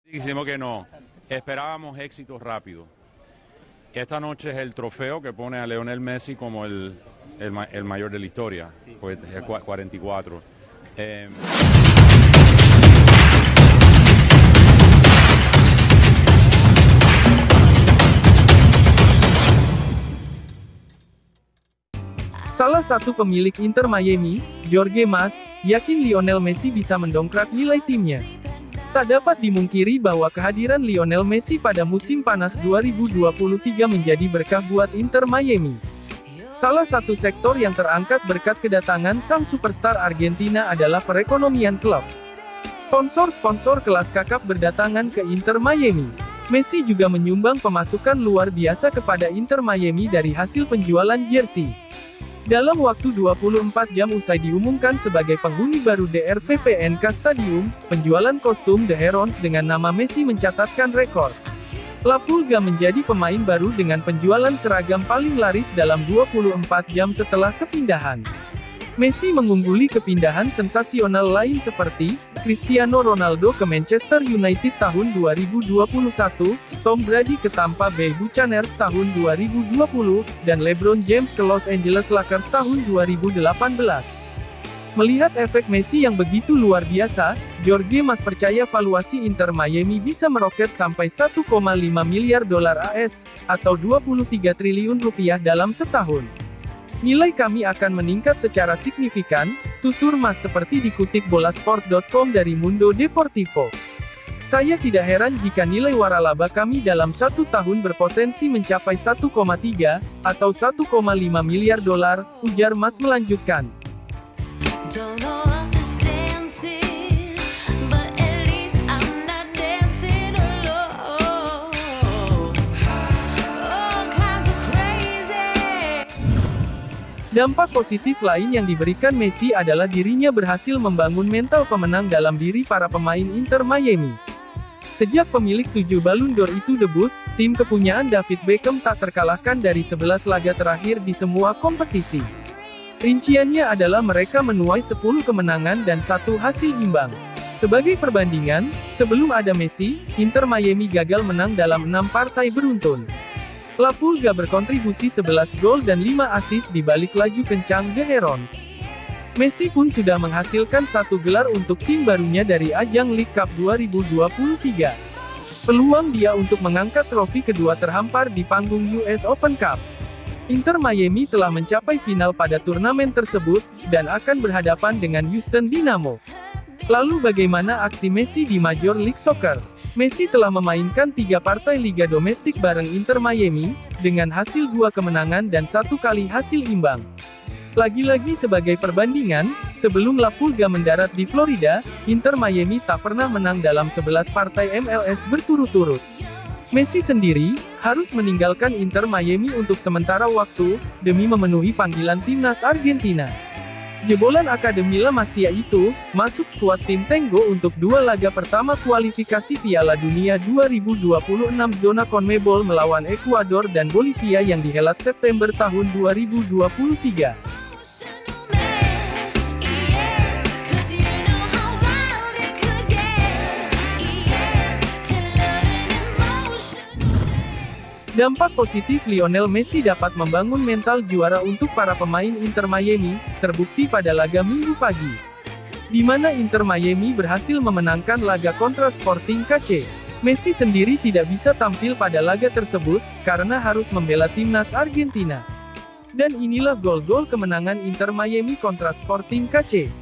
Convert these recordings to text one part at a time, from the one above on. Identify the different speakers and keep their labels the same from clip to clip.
Speaker 1: Dijimos que no, esperábamos éxito rápido. Esta noche es el trofeo que pone a Lionel Messi como el mayor de la historia, pues es 44.
Speaker 2: Salah satu pemilik Inter Miami, Jorge Mas, yakin Lionel Messi bisa mendongkrak nilai timnya. Tak dapat dimungkiri bahwa kehadiran Lionel Messi pada musim panas 2023 menjadi berkah buat Inter Miami. Salah satu sektor yang terangkat berkat kedatangan sang superstar Argentina adalah perekonomian klub. Sponsor-sponsor kelas kakap berdatangan ke Inter Miami. Messi juga menyumbang pemasukan luar biasa kepada Inter Miami dari hasil penjualan jersey. Dalam waktu 24 jam usai diumumkan sebagai penghuni baru DRVPNK Stadium, penjualan kostum The Herons dengan nama Messi mencatatkan rekor. La Pulga menjadi pemain baru dengan penjualan seragam paling laris dalam 24 jam setelah kepindahan. Messi mengungguli kepindahan sensasional lain seperti Cristiano Ronaldo ke Manchester United tahun 2021, Tom Brady ke Tampa Bay Buccaneers tahun 2020, dan LeBron James ke Los Angeles Lakers tahun 2018. Melihat efek Messi yang begitu luar biasa, Jorge Mas percaya valuasi Inter Miami bisa meroket sampai 1,5 miliar dolar AS, atau 23 triliun rupiah dalam setahun. Nilai kami akan meningkat secara signifikan, tutur Mas seperti dikutip bolasport.com dari Mundo Deportivo. Saya tidak heran jika nilai waralaba kami dalam satu tahun berpotensi mencapai 1,3, atau 1,5 miliar dolar, ujar Mas melanjutkan. Dampak positif lain yang diberikan Messi adalah dirinya berhasil membangun mental pemenang dalam diri para pemain Inter Miami. Sejak pemilik 7 Ballon d'Or itu debut, tim kepunyaan David Beckham tak terkalahkan dari 11 laga terakhir di semua kompetisi. Rinciannya adalah mereka menuai 10 kemenangan dan 1 hasil imbang. Sebagai perbandingan, sebelum ada Messi, Inter Miami gagal menang dalam 6 partai beruntun. La Pulga berkontribusi 11 gol dan 5 assist di balik laju kencang The Herons. Messi pun sudah menghasilkan 1 gelar untuk tim barunya dari ajang League Cup 2023. Peluang dia untuk mengangkat trofi kedua terhampar di panggung US Open Cup. Inter Miami telah mencapai final pada turnamen tersebut, dan akan berhadapan dengan Houston Dynamo. Lalu bagaimana aksi Messi di Major League Soccer? Messi telah memainkan 3 partai liga domestik bareng Inter Miami, dengan hasil 2 kemenangan dan 1 kali hasil imbang. Lagi-lagi sebagai perbandingan, sebelum La Pulga mendarat di Florida, Inter Miami tak pernah menang dalam 11 partai MLS berturut-turut. Messi sendiri, harus meninggalkan Inter Miami untuk sementara waktu, demi memenuhi panggilan timnas Argentina. Jebolan Akademi La Masia itu, masuk skuad tim Tango untuk 2 laga pertama kualifikasi Piala Dunia 2026 zona CONMEBOL melawan Ekuador dan Bolivia yang dihelat September tahun 2023. Dampak positif Lionel Messi dapat membangun mental juara untuk para pemain Inter Miami, terbukti pada laga Minggu pagi, di mana Inter Miami berhasil memenangkan laga kontra Sporting KC. Messi sendiri tidak bisa tampil pada laga tersebut, karena harus membela timnas Argentina. Dan inilah gol-gol kemenangan Inter Miami kontra Sporting KC.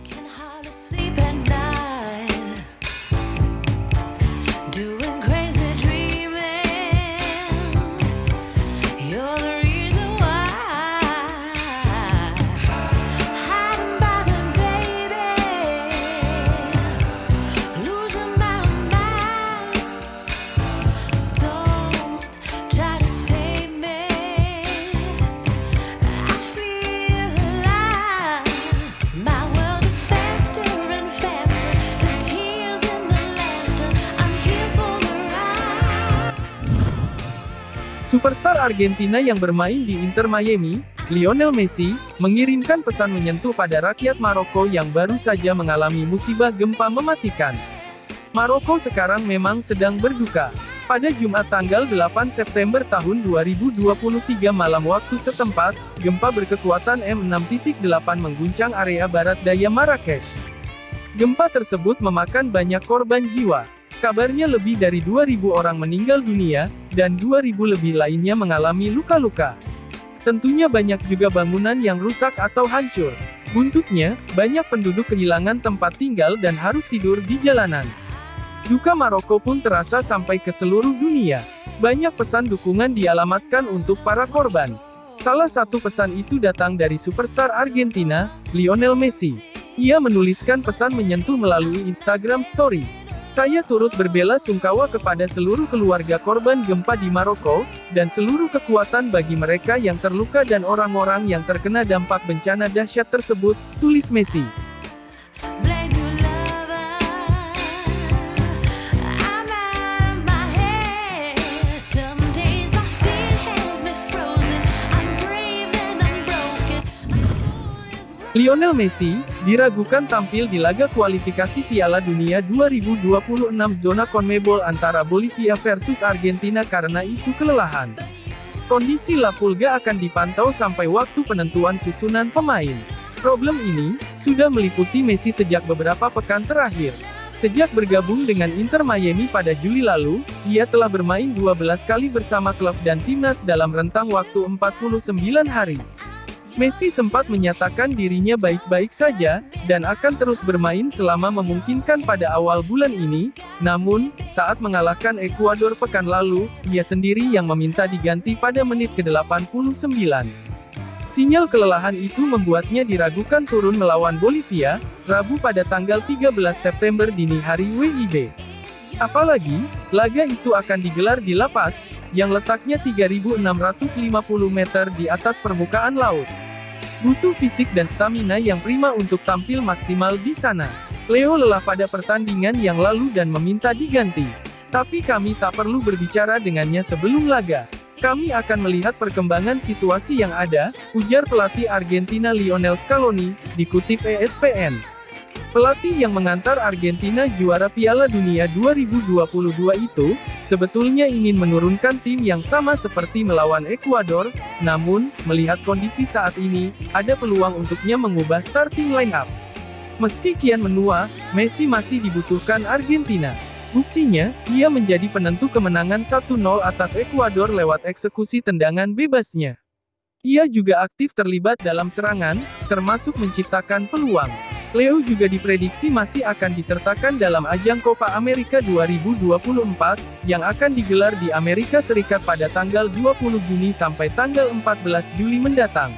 Speaker 2: Superstar Argentina yang bermain di Inter Miami, Lionel Messi, mengirimkan pesan menyentuh pada rakyat Maroko yang baru saja mengalami musibah gempa mematikan. Maroko sekarang memang sedang berduka. Pada Jumat tanggal 8 September tahun 2023 malam waktu setempat, gempa berkekuatan M6.8 mengguncang area barat daya Marrakesh. Gempa tersebut memakan banyak korban jiwa. Kabarnya lebih dari 2.000 orang meninggal dunia, dan 2.000 lebih lainnya mengalami luka-luka. Tentunya banyak juga bangunan yang rusak atau hancur. Buntutnya, banyak penduduk kehilangan tempat tinggal dan harus tidur di jalanan. Duka Maroko pun terasa sampai ke seluruh dunia. Banyak pesan dukungan dialamatkan untuk para korban. Salah satu pesan itu datang dari superstar Argentina, Lionel Messi. Ia menuliskan pesan menyentuh melalui Instagram Story. Saya turut berbela-sungkawa kepada seluruh keluarga korban gempa di Maroko, dan seluruh kekuatan bagi mereka yang terluka dan orang-orang yang terkena dampak bencana dahsyat tersebut, tulis Messi. Lionel Messi, diragukan tampil di laga kualifikasi Piala Dunia 2026 zona CONMEBOL antara Bolivia versus Argentina karena isu kelelahan. Kondisi La Pulga akan dipantau sampai waktu penentuan susunan pemain. Problem ini, sudah meliputi Messi sejak beberapa pekan terakhir. Sejak bergabung dengan Inter Miami pada Juli lalu, ia telah bermain 12 kali bersama klub dan timnas dalam rentang waktu 49 hari. Messi sempat menyatakan dirinya baik-baik saja, dan akan terus bermain selama memungkinkan pada awal bulan ini, namun, saat mengalahkan Ekuador pekan lalu, ia sendiri yang meminta diganti pada menit ke-89. Sinyal kelelahan itu membuatnya diragukan turun melawan Bolivia, Rabu pada tanggal 13 September dini hari WIB. Apalagi, laga itu akan digelar di La Paz, yang letaknya 3.650 meter di atas permukaan laut. Butuh fisik dan stamina yang prima untuk tampil maksimal di sana. Leo lelah pada pertandingan yang lalu dan meminta diganti. Tapi kami tak perlu berbicara dengannya sebelum laga. Kami akan melihat perkembangan situasi yang ada, ujar pelatih Argentina Lionel Scaloni, dikutip ESPN. Pelatih yang mengantar Argentina juara Piala Dunia 2022 itu, sebetulnya ingin menurunkan tim yang sama seperti melawan Ekuador, namun, melihat kondisi saat ini, ada peluang untuknya mengubah starting line-up. Meski kian menua, Messi masih dibutuhkan Argentina. Buktinya, ia menjadi penentu kemenangan 1-0 atas Ekuador lewat eksekusi tendangan bebasnya. Ia juga aktif terlibat dalam serangan, termasuk menciptakan peluang. Leo juga diprediksi masih akan disertakan dalam ajang Copa America 2024, yang akan digelar di Amerika Serikat pada tanggal 20 Juni sampai tanggal 14 Juli mendatang.